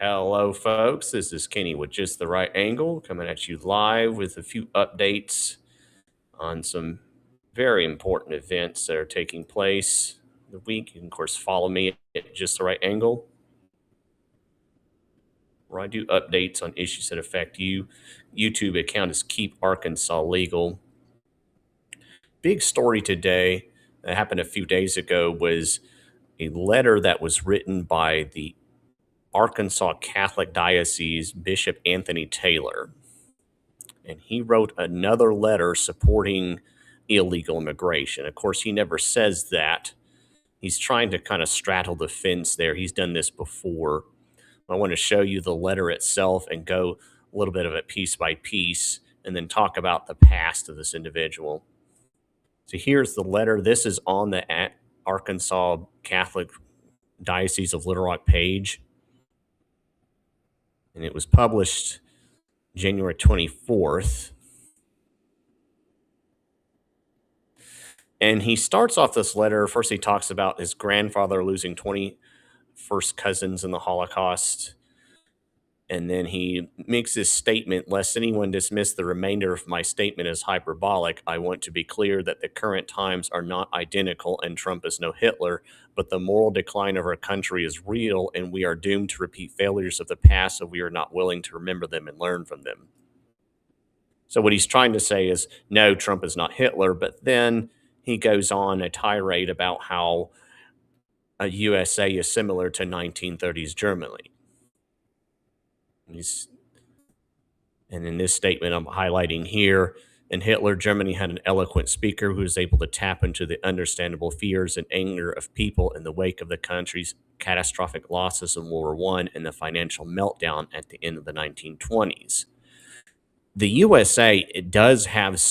Hello, folks. This is Kenny with Just the Right Angle coming at you live with a few updates on some very important events that are taking place the week. You can, of course, follow me at Just the Right Angle, where I do updates on issues that affect you. YouTube account is Keep Arkansas Legal. Big story today that happened a few days ago was a letter that was written by the Arkansas Catholic Diocese Bishop Anthony Taylor. And he wrote another letter supporting illegal immigration. Of course, he never says that. He's trying to kind of straddle the fence there. He's done this before. I want to show you the letter itself and go a little bit of it piece by piece and then talk about the past of this individual. So here's the letter. This is on the Arkansas Catholic Diocese of Little Rock page. And it was published January 24th. And he starts off this letter. First, he talks about his grandfather losing 20 first cousins in the Holocaust. And then he makes this statement, lest anyone dismiss the remainder of my statement as hyperbolic, I want to be clear that the current times are not identical and Trump is no Hitler, but the moral decline of our country is real and we are doomed to repeat failures of the past if we are not willing to remember them and learn from them. So what he's trying to say is, no, Trump is not Hitler, but then he goes on a tirade about how a USA is similar to 1930s Germany. And in this statement I'm highlighting here, in Hitler, Germany had an eloquent speaker who was able to tap into the understandable fears and anger of people in the wake of the country's catastrophic losses in World War I and the financial meltdown at the end of the 1920s. The USA, it does have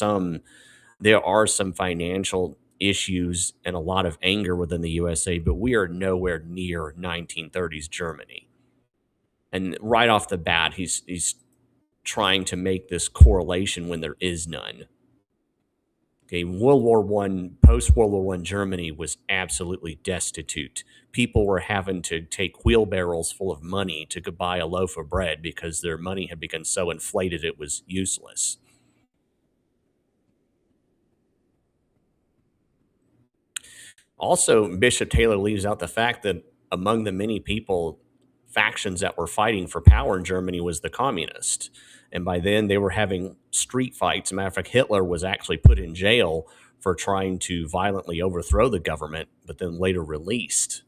there are some financial issues and a lot of anger within the USA, but we are nowhere near 1930s Germany. And right off the bat, he's trying to make this correlation when there is none. Okay, World War One, post World War One Germany was absolutely destitute. People were having to take wheelbarrows full of money to go buy a loaf of bread because their money had become so inflated it was useless. Also, Bishop Taylor leaves out the fact that among the many factions that were fighting for power in Germany was the communist. And by then they were having street fights. As a matter of fact, Hitler was actually put in jail for trying to violently overthrow the government, but then later released.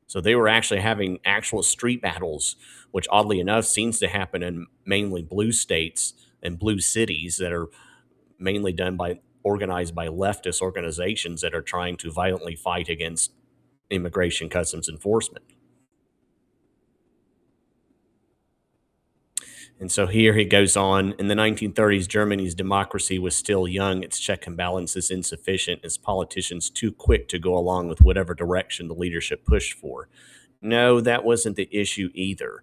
So they were actually having actual street battles, which oddly enough seems to happen in mainly blue states and blue cities that are mainly organized by leftist organizations that are trying to violently fight against immigration customs enforcement. And so here he goes on. In the 1930s, Germany's democracy was still young, its check and balances insufficient, its politicians too quick to go along with whatever direction the leadership pushed for. No, that wasn't the issue either.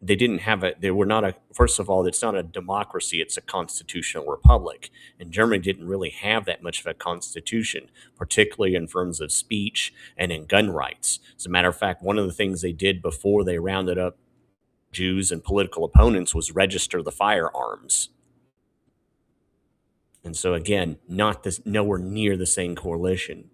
They were not first of all, it's not a democracy, it's a constitutional republic. And Germany didn't really have that much of a constitution, particularly in terms of speech and in gun rights. As a matter of fact, one of the things they did before they rounded up Jews and political opponents was register the firearms. And so again, nowhere near the same coalition.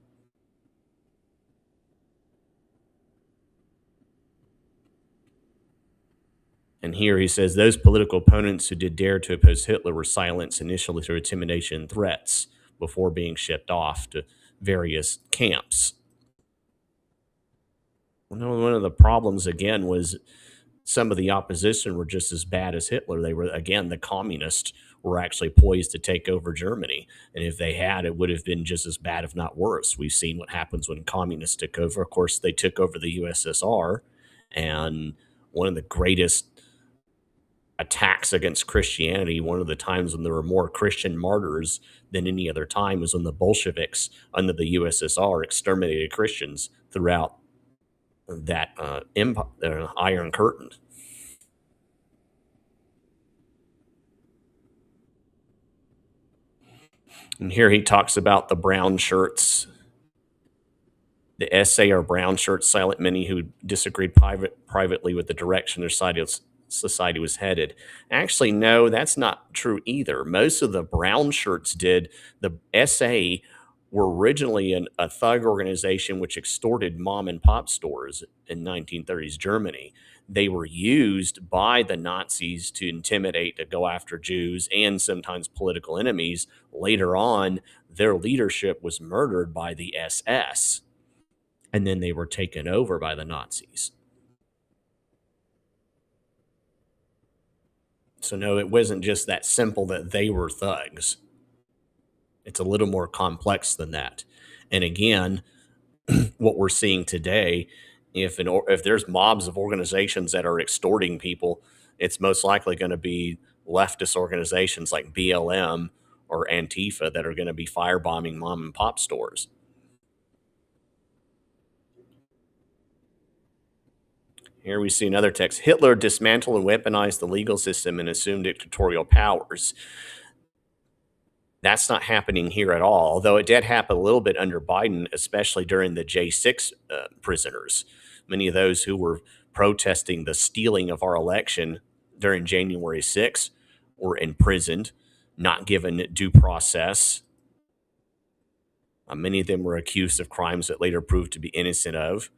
And here he says those political opponents who did dare to oppose Hitler were silenced initially through intimidation and threats before being shipped off to various camps. One of the problems, again, was some of the opposition were just as bad as Hitler. They were, again, the communists were actually poised to take over Germany. And if they had, it would have been just as bad, if not worse. We've seen what happens when communists took over. Of course, they took over the USSR, and one of the greatest attacks against Christianity, one of the times when there were more Christian martyrs than any other time, was when the Bolsheviks under the USSR exterminated Christians throughout that Iron Curtain. And here he talks about the brown shirts The SA or brown shirts silent many who disagreed privately with the direction their society was headed. Actually, no, that's not true either. Most of the brown shirts did. The SA were originally a thug organization which extorted mom and pop stores in 1930s Germany. They were used by the Nazis to intimidate, to go after Jews and sometimes political enemies. Later on, their leadership was murdered by the SS, and then they were taken over by the Nazis. So, no, it wasn't just that simple that they were thugs. It's a little more complex than that. And again, what we're seeing today, if there's mobs of organizations that are extorting people, it's most likely going to be leftist organizations like BLM or Antifa that are going to be firebombing mom and pop stores. Here we see another text. Hitler dismantled and weaponized the legal system and assumed dictatorial powers. That's not happening here at all, although it did happen a little bit under Biden, especially during the J6 prisoners. Many of those who were protesting the stealing of our election during January 6th were imprisoned, not given due process. Many of them were accused of crimes that later proved to be innocent of.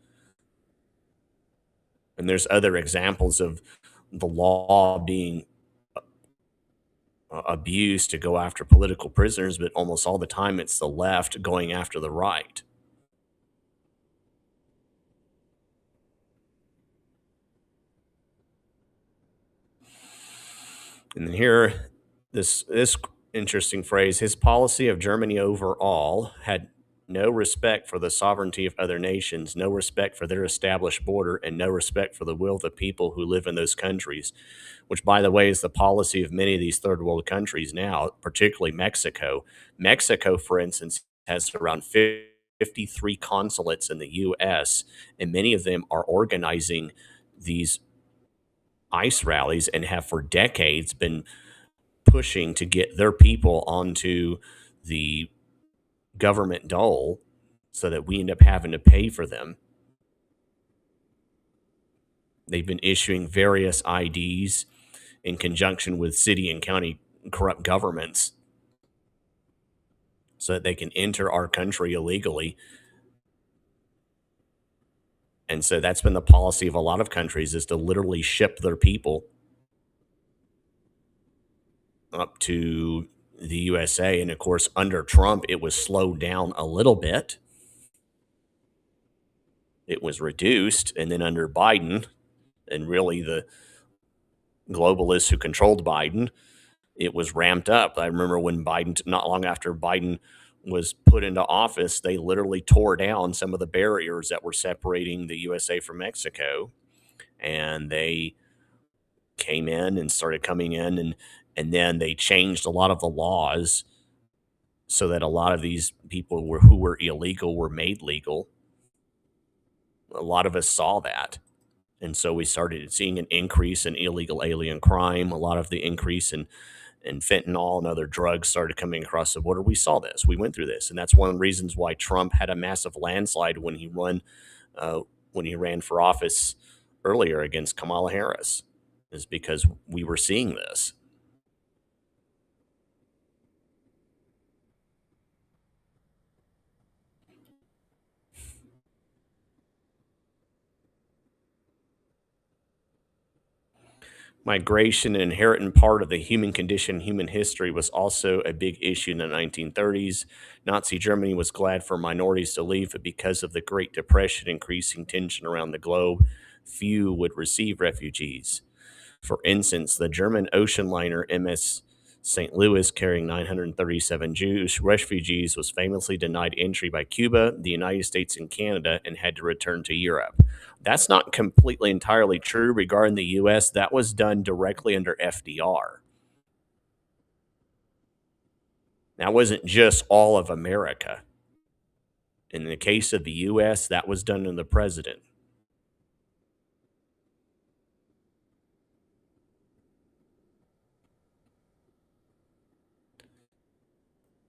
And there's other examples of the law being abused to go after political prisoners, but almost all the time it's the left going after the right. And then here, this interesting phrase: his policy of Germany overall had no respect for the sovereignty of other nations, no respect for their established border, and no respect for the will of the people who live in those countries, which, by the way, is the policy of many of these third world countries now, particularly Mexico. Mexico, for instance, has around 53 consulates in the U.S., and many of them are organizing these ICE rallies and have for decades been pushing to get their people onto the government dole so that we end up having to pay for them. They've been issuing various IDs in conjunction with city and county corrupt governments so that they can enter our country illegally. And so that's been the policy of a lot of countries, is to literally ship their people up to the USA. And of course, under Trump, it was slowed down a little bit. It was reduced. And then under Biden, and really the globalists who controlled Biden, it was ramped up. I remember when Biden, not long after Biden was put into office, they literally tore down some of the barriers that were separating the USA from Mexico. And they came in and started coming in, and then they changed a lot of the laws so that a lot of these people who were illegal were made legal. A lot of us saw that. And so we started seeing an increase in illegal alien crime. A lot of the increase in fentanyl and other drugs started coming across the border. We saw this. We went through this, and that's one of the reasons why Trump had a massive landslide when he ran for office earlier against Kamala Harris, is because we were seeing this. Migration, an inherent part of the human condition, human history, was also a big issue in the 1930s. Nazi Germany was glad for minorities to leave, but because of the Great Depression, increasing tension around the globe, few would receive refugees. For instance, the German ocean liner MS St. Louis, carrying 937 Jewish refugees, was famously denied entry by Cuba, the United States, and Canada, and had to return to Europe. That's not completely entirely true regarding the U.S. That was done directly under FDR. That wasn't just all of America. In the case of the U.S., that was done in the president.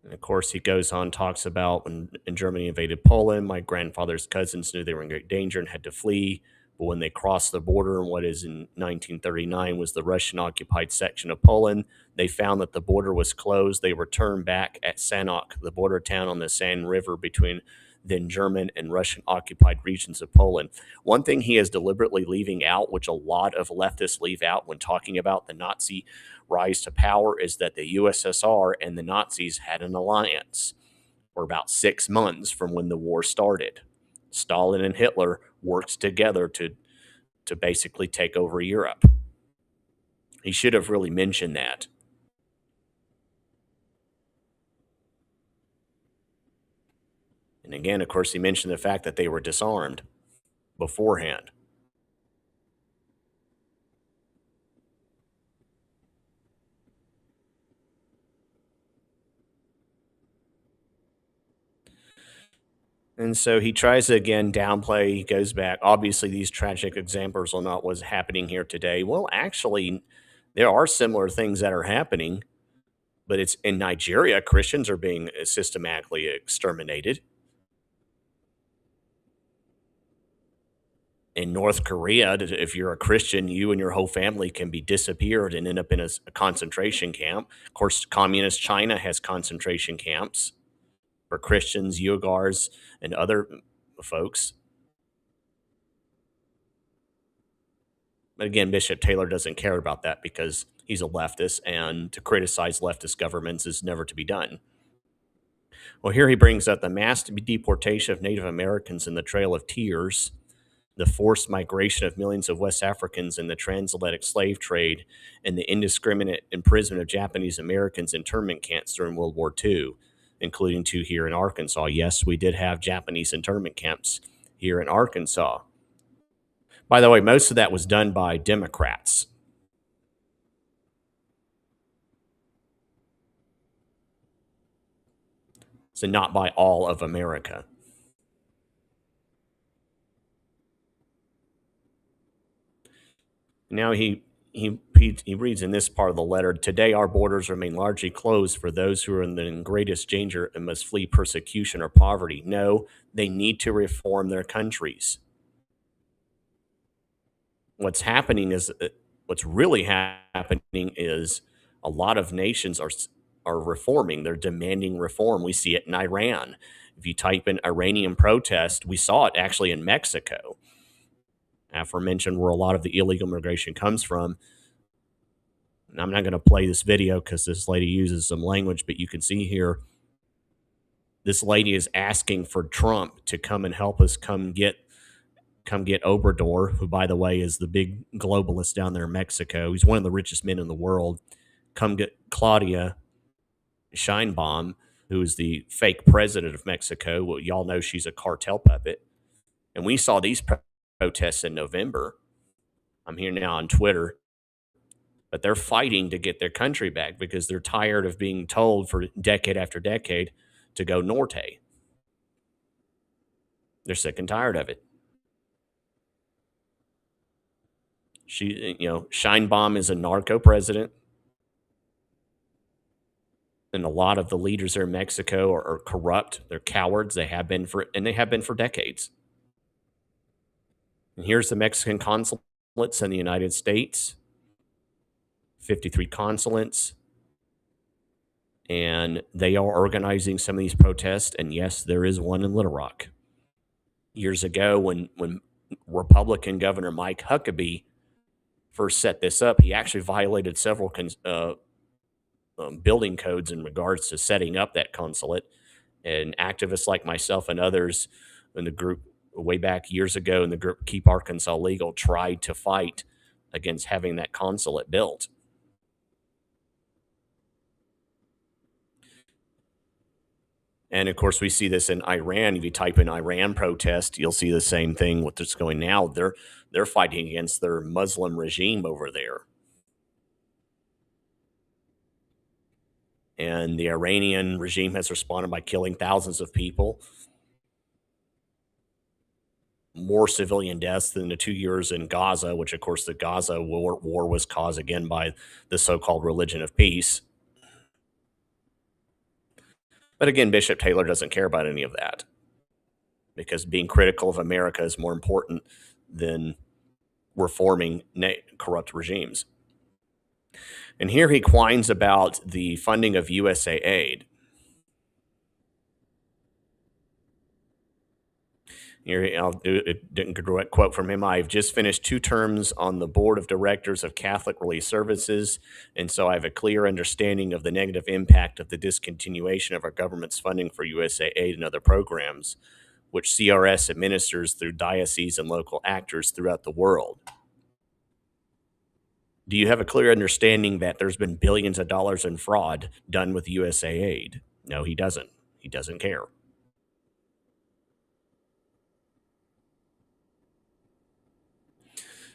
And of course, he goes on, talks about when Germany invaded Poland, my grandfather's cousins knew they were in great danger and had to flee. But when they crossed the border in what is in 1939 was the Russian occupied section of Poland, they found that the border was closed. They returned back at Sanok, the border town on the San River between then German and Russian occupied regions of Poland. One thing he is deliberately leaving out, which a lot of leftists leave out when talking about the Nazi rise to power, is that the USSR and the Nazis had an alliance for about 6 months from when the war started. Stalin and Hitler worked together to basically take over Europe. He should have really mentioned that. And again, of course, he mentioned the fact that they were disarmed beforehand. And so he tries to again downplay. He goes back. Obviously, these tragic examples are not what's happening here today. Well, actually, there are similar things that are happening, but it's in Nigeria. Christians are being systematically exterminated. In North Korea, if you're a Christian, you and your whole family can be disappeared and end up in a concentration camp. Of course, communist China has concentration camps for Christians, Uyghurs, and other folks. But again, Bishop Taylor doesn't care about that because he's a leftist, and to criticize leftist governments is never to be done. Well, here he brings up the mass deportation of Native Americans in the Trail of Tears, the forced migration of millions of West Africans in the transatlantic slave trade, and the indiscriminate imprisonment of Japanese Americans in internment camps during World War II, including 2 here in Arkansas. Yes, we did have Japanese internment camps here in Arkansas. By the way, most of that was done by Democrats. So not by all of America. Now he reads in this part of the letter, today our borders remain largely closed for those who are in the greatest danger and must flee persecution or poverty. No, they need to reform their countries. What's happening is what's really happening is a lot of nations are reforming. They're demanding reform. We see it in Iran. If you type in Iranian protest, we saw it actually in Mexico, aforementioned, where a lot of the illegal immigration comes from. And I'm not going to play this video because this lady uses some language, but you can see here this lady is asking for Trump to come and help us come get Obrador, who, by the way, is the big globalist down there in Mexico. He's one of the richest men in the world. Come get Claudia Sheinbaum, who is the fake president of Mexico. Well, y'all know she's a cartel puppet. And we saw these protests in November. I'm here now on Twitter. But they're fighting to get their country back because they're tired of being told for decade after decade to go norte. They're sick and tired of it. Sheinbaum is a narco president, and a lot of the leaders there in Mexico are corrupt. They're cowards. They have been for decades. And here's the Mexican consulates in the United States, 53 consulates, and they are organizing some of these protests. And yes, there is one in Little Rock. Years ago, when Republican Governor Mike Huckabee first set this up, he actually violated several building codes in regards to setting up that consulate. And activists like myself and others in the group way back years ago in the group Keep Arkansas Legal tried to fight against having that consulate built. And of course, we see this in Iran. If you type in Iran protest, you'll see the same thing. What's going now? They're fighting against their Muslim regime over there. And the Iranian regime has responded by killing thousands of people, more civilian deaths than the 2 years in Gaza, which, of course, the Gaza war was caused again by the so-called religion of peace. But again, Bishop Taylor doesn't care about any of that because being critical of America is more important than reforming corrupt regimes. And here he whines about the funding of USA aid. Here, I'll do a direct quote from him. I've just finished 2 terms on the board of directors of Catholic Relief Services, and so I have a clear understanding of the negative impact of the discontinuation of our government's funding for USA aid and other programs, which CRS administers through dioceses and local actors throughout the world. Do you have a clear understanding that there's been billions of dollars in fraud done with USA aid? No, he doesn't. He doesn't care.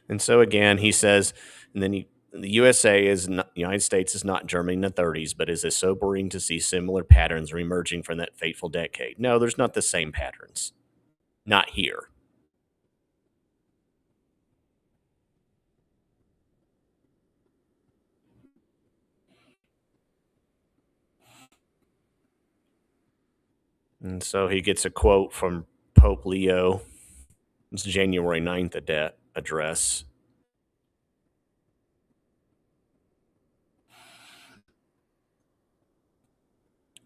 And so again, he says, and then the USA is not, the United States is not Germany in the 30s, but is it sobering to see similar patterns reemerging from that fateful decade? No, there's not the same patterns. Not here. And so he gets a quote from Pope Leo. It's January 9th address.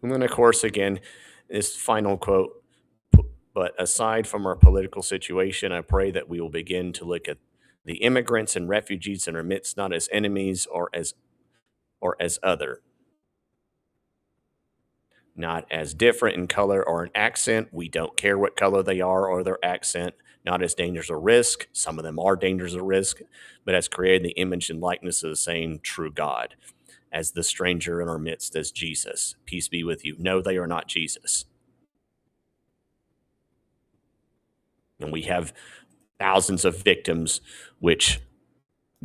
And then, of course, again, this final quote, but aside from our political situation, I pray that we will begin to look at the immigrants and refugees in our midst not as enemies or as other, not as different in color or in accent. We don't care what color they are or their accent, not as dangers or risk. Some of them are dangers or risk, but as created the image and likeness of the same true God, as the stranger in our midst as Jesus. Peace be with you. No, they are not Jesus. And we have thousands of victims, which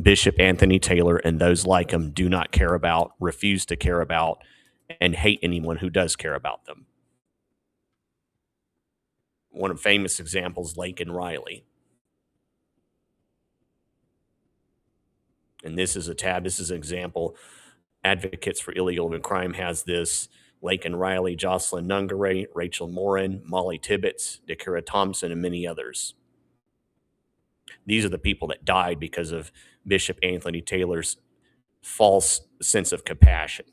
Bishop Anthony Taylor and those like him do not care about, refuse to care about, and hate anyone who does care about them. One of the famous examples, Laken Riley. And this is a tab, this is an example. Advocates for Illegal Crime has this. Laken Riley, Jocelyn Nungaray, Rachel Morin, Molly Tibbetts, Dakira Thompson, and many others. These are the people that died because of Bishop Anthony Taylor's false sense of compassion.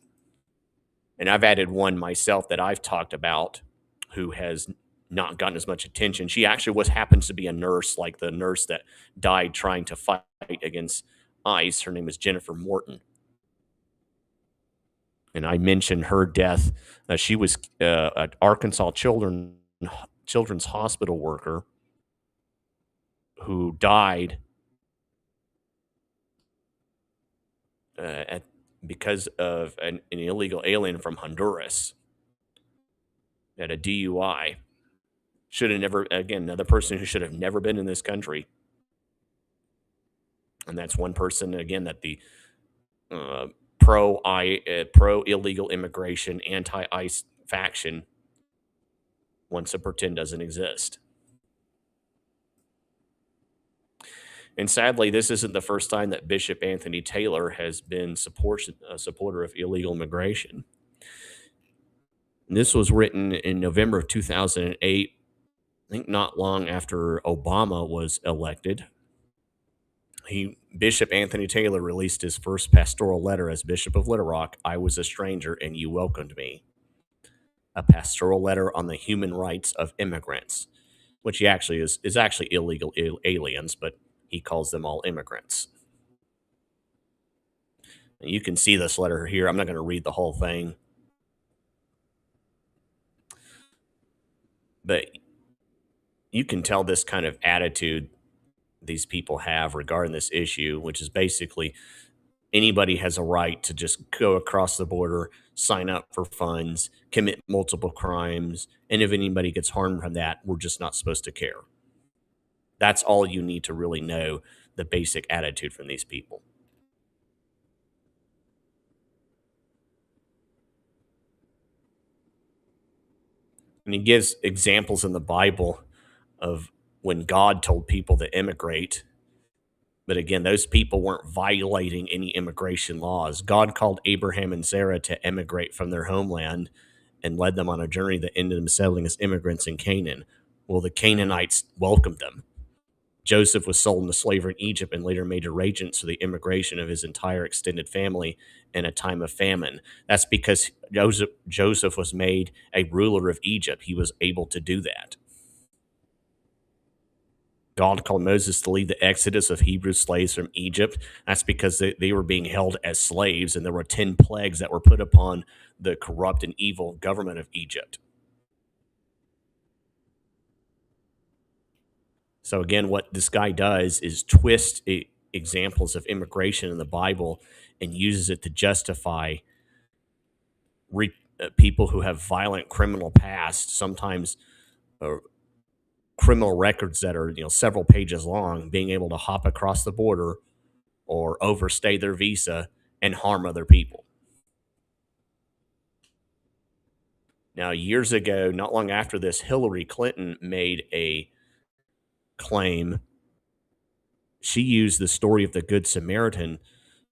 And I've added one myself that I've talked about who has not gotten as much attention. She actually happens to be a nurse, like the nurse that died trying to fight against ICE. Her name is Jennifer Morton. And I mentioned her death. She was an Arkansas children's hospital worker who died because of an illegal alien from Honduras at a DUI. Should have never, again, another person who should have never been in this country. And that's one person, again, that the pro illegal immigration, anti ICE faction wants to pretend doesn't exist. And sadly, this isn't the first time that Bishop Anthony Taylor has been a supporter of illegal immigration. And this was written in November of 2008, I think not long after Obama was elected. Bishop Anthony Taylor released his first pastoral letter as Bishop of Little Rock. I was a stranger and you welcomed me. A pastoral letter on the human rights of immigrants, which he actually is actually illegal aliens, but he calls them all immigrants. And you can see this letter here. I'm not going to read the whole thing, but you can tell this kind of attitude these people have regarding this issue, which is basically anybody has a right to just go across the border, sign up for funds, commit multiple crimes, and if anybody gets harmed from that, we're just not supposed to care. That's all you need to really know the basic attitude from these people. And he gives examples in the Bible of when God told people to immigrate. But again, those people weren't violating any immigration laws. God called Abraham and Sarah to emigrate from their homeland, and led them on a journey that ended them settling as immigrants in Canaan. Well, the Canaanites welcomed them. Joseph was sold into slavery in Egypt and later made arrangements for the immigration of his entire extended family in a time of famine. That's because Joseph was made a ruler of Egypt. He was able to do that. God called Moses to lead the exodus of Hebrew slaves from Egypt. That's because they were being held as slaves, and there were 10 plagues that were put upon the corrupt and evil government of Egypt. So again, what this guy does is twist examples of immigration in the Bible and uses it to justify people who have violent criminal past, sometimes criminal records that are several pages long, being able to hop across the border or overstay their visa and harm other people. Now, years ago, not long after this, Hillary Clinton made a claim. She used the story of the Good Samaritan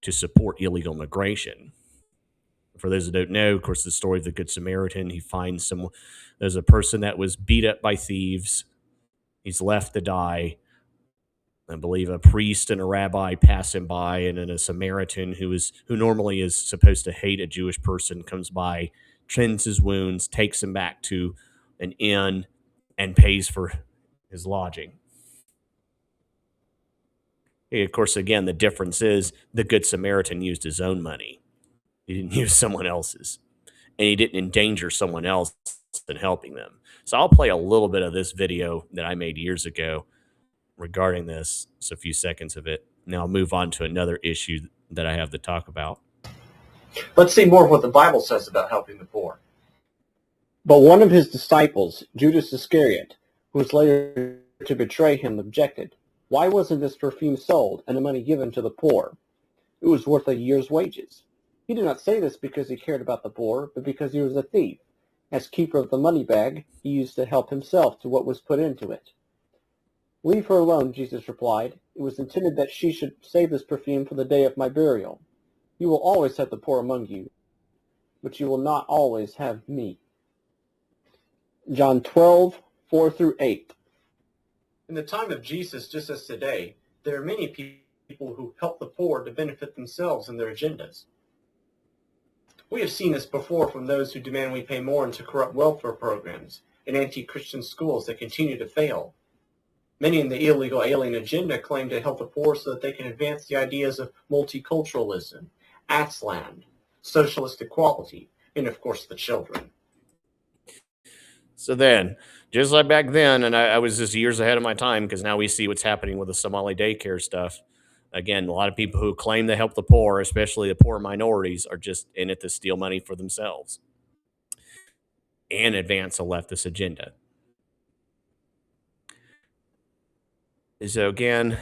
to support illegal migration. For those who don't know, of course, the story of the Good Samaritan, he finds there's a person that was beat up by thieves. He's left to die. I believe a priest and a rabbi pass him by, and then a Samaritan who normally is supposed to hate a Jewish person comes by, tends his wounds, takes him back to an inn, and pays for his lodging. Of course, again, the difference is the Good Samaritan used his own money. He didn't use someone else's. And he didn't endanger someone else in helping them. So I'll play a little bit of this video that I made years ago regarding this. It's a few seconds of it. Now I'll move on to another issue that I have to talk about. Let's see more of what the Bible says about helping the poor. But one of his disciples, Judas Iscariot, who was later to betray him, objected, "Why wasn't this perfume sold and the money given to the poor? It was worth a year's wages." He did not say this because he cared about the poor, but because he was a thief. As keeper of the money bag, he used to help himself to what was put into it. "Leave her alone," Jesus replied. "It was intended that she should save this perfume for the day of my burial. You will always have the poor among you, but you will not always have me." John 12:4-8. In the time of Jesus, just as today, there are many people who help the poor to benefit themselves and their agendas. We have seen this before from those who demand we pay more into corrupt welfare programs and anti-Christian schools that continue to fail. Many in the illegal alien agenda claim to help the poor so that they can advance the ideas of multiculturalism, Axland, socialist equality, and of course the children. So then, just like back then, and I was just years ahead of my time because now we see what's happening with the Somali daycare stuff. Again, a lot of people who claim to help the poor, especially the poor minorities, are just in it to steal money for themselves and advance a leftist agenda. So again,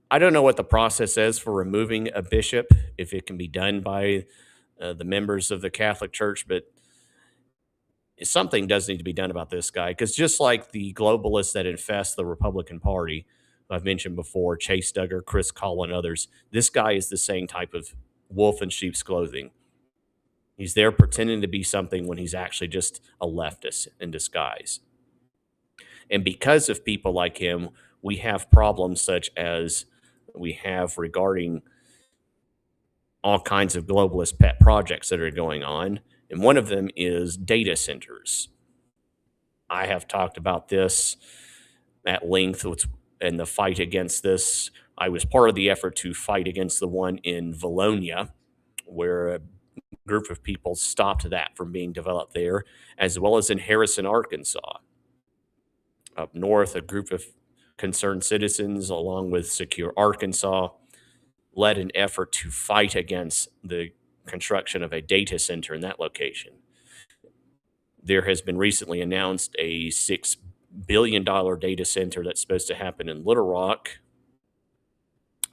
I don't know what the process is for removing a bishop, if it can be done by the members of the Catholic Church, but something does need to be done about this guy, because just like the globalists that infest the Republican Party, I've mentioned before, Chase Duggar, Chris Call, and others, this guy is the same type of wolf in sheep's clothing. He's there pretending to be something when he's actually just a leftist in disguise. And because of people like him, we have problems such as we have regarding all kinds of globalist pet projects that are going on. And one of them is data centers. I have talked about this at length and the fight against this. I was part of the effort to fight against the one in Valonia, where a group of people stopped that from being developed there, as well as in Harrison, Arkansas. Up north, a group of concerned citizens, along with Secure Arkansas, led an effort to fight against the construction of a data center in that location. There has been recently announced a $6 billion data center that's supposed to happen in Little Rock.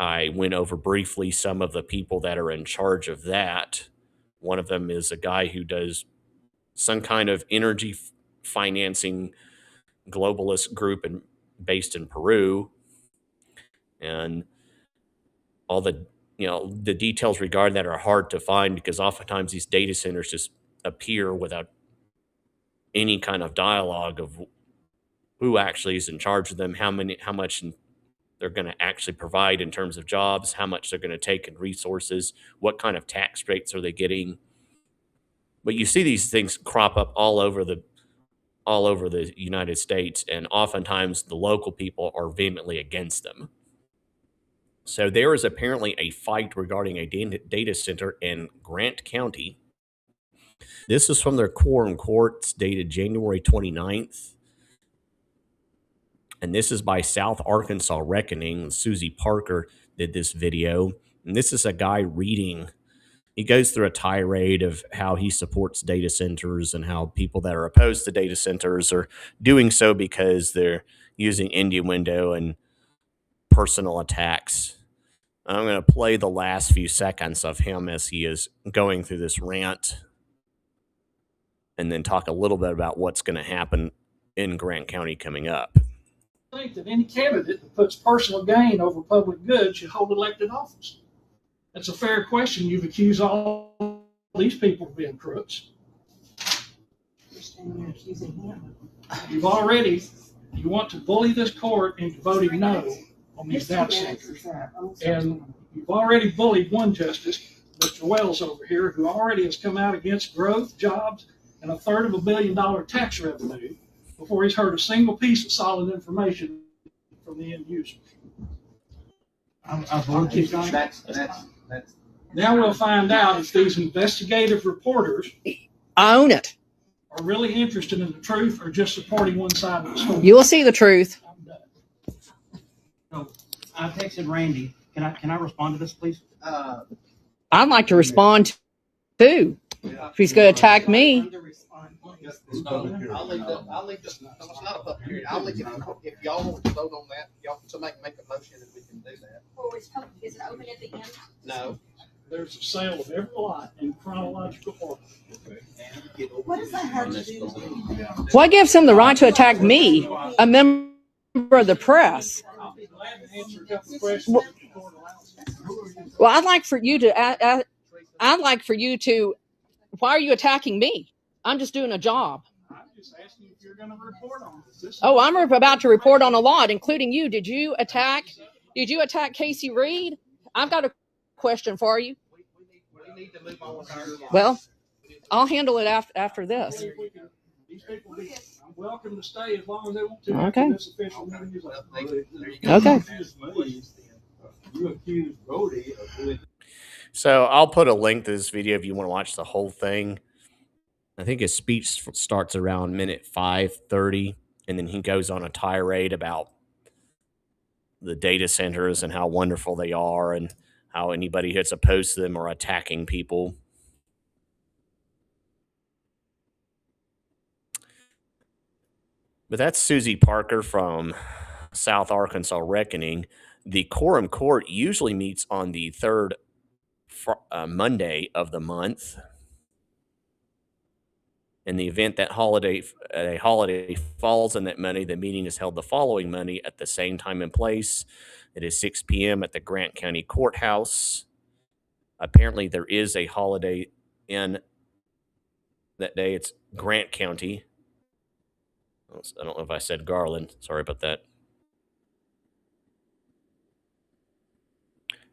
I went over briefly some of the people that are in charge of that. One of them is a guy who does some kind of energy financing globalist group based in Peru. And all the details regarding that are hard to find because oftentimes these data centers just appear without any kind of dialogue of who actually is in charge of them, how much they're going to actually provide in terms of jobs, how much they're going to take in resources, what kind of tax rates are they getting. But you see these things crop up all over the United States, and oftentimes the local people are vehemently against them. So there is apparently a fight regarding a data center in Grant County. This is from their quorum courts dated January 29th. And this is by South Arkansas Reckoning. Susie Parker did this video. And this is a guy reading. He goes through a tirade of how he supports data centers and how people that are opposed to data centers are doing so because they're using innuendo and personal attacks. I'm going to play the last few seconds of him as he is going through this rant and then talk a little bit about what's going to happen in Grant County coming up. I think that any candidate that puts personal gain over public good should hold elected office. That's a fair question. You've accused all these people of being crooks. You want to bully this court into voting no on these data centers. And you've already bullied one justice, Mr. Wells over here, who already has come out against growth, jobs, and $330 million tax revenue before he's heard a single piece of solid information from the end user. Now we'll find out if these investigative reporters own it. Are really interested in the truth or just supporting one side of the story. You will see the truth. So I texted Randy. Can I respond to this, please? I'd like to respond too. If he's going to attack me. I'll leave the, it's not a public hearing. I'll leave if y'all want to vote on that, y'all can somebody make a motion and we can do that. Or is it open at the end? No. There's a sale of every lot in chronological order. What does that have to do? What gives him the right to attack me, a member of the press? I'll be glad to answer a couple of questions. Well, I'd like for you to, why are you attacking me? I'm just doing a job. I'm just asking if you're going to report on this. Oh, I'm about to report on a lot, including you. Did you attack Casey Reed? I've got a question for you. We need to move on with our. Well, I'll handle it after this. These people, I'm welcome to stay as long as they want to. Okay. This official meeting is over. Okay. You accused Brody of doing. So I'll put a link to this video if you want to watch the whole thing. I think his speech starts around minute 5:30, and then he goes on a tirade about the data centers and how wonderful they are and how anybody who's opposed to them are attacking people. But that's Susie Parker from South Arkansas Reckoning. The quorum court usually meets on the third Monday of the month. In the event that a holiday falls on that Monday, the meeting is held the following Monday at the same time and place. It is 6 p.m. at the Grant County Courthouse. Apparently, there is a holiday in that day. It's Grant County. I don't know if I said Garland. Sorry about that.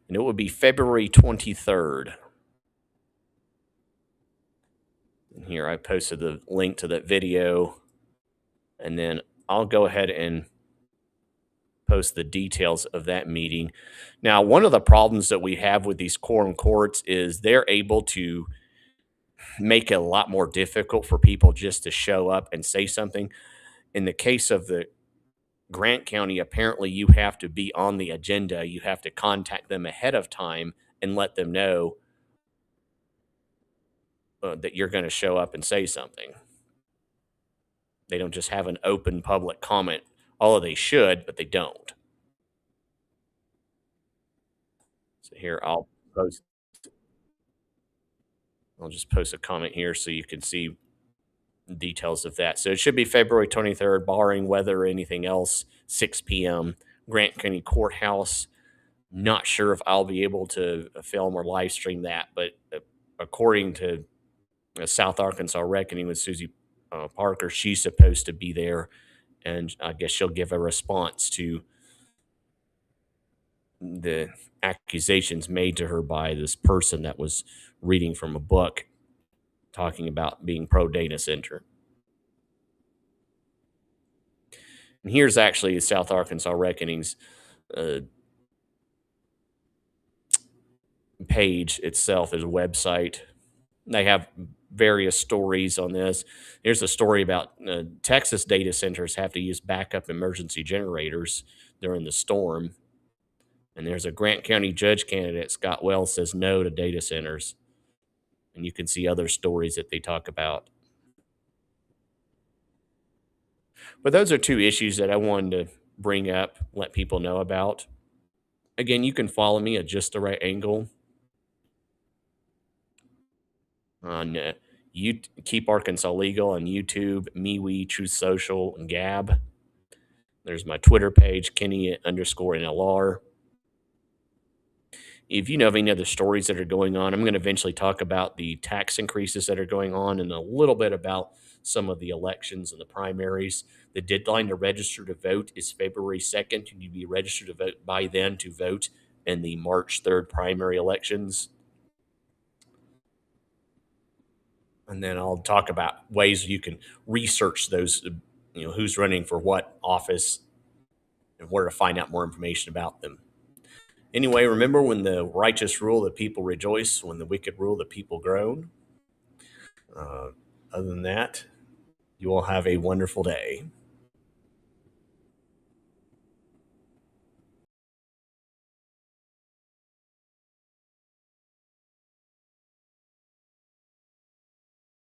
And it will be February 23rd. And here I posted the link to that video. And then I'll go ahead and post the details of that meeting. Now, one of the problems that we have with these quorum courts is they're able to make it a lot more difficult for people just to show up and say something. In the case of the Grant County, apparently you have to be on the agenda. You have to contact them ahead of time and let them know that you're going to show up and say something. They don't just have an open public comment. Although they should, but they don't. So here I'll just post a comment here so you can see details of that. So it should be February 23rd, barring weather or anything else, 6 p.m. Grant County Courthouse. Not sure if I'll be able to film or live stream that, but according to South Arkansas Reckoning with Susie Parker. She's supposed to be there, and I guess she'll give a response to the accusations made to her by this person that was reading from a book talking about being pro data center. And here's actually the South Arkansas Reckoning's page itself, is a website. They have various stories on this. Here's a story about Texas data centers have to use backup emergency generators during the storm. And there's a Grant County judge candidate, Scott Wells, says no to data centers. And you can see other stories that they talk about. But those are two issues that I wanted to bring up, let people know about. Again, you can follow me at Just the Right Angle on Keep Arkansas Legal on YouTube, MeWe, Truth Social, and Gab. There's my Twitter page, Kenny_NLR. If you know of any other stories that are going on, I'm going to eventually talk about the tax increases that are going on and a little bit about some of the elections and the primaries. The deadline to register to vote is February 2nd. You need to be registered to vote by then to vote in the March 3rd primary elections. And then I'll talk about ways you can research those, who's running for what office and where to find out more information about them. Anyway, remember, when the righteous rule, the people rejoice. When the wicked rule, the people groan. Other than that, you all have a wonderful day.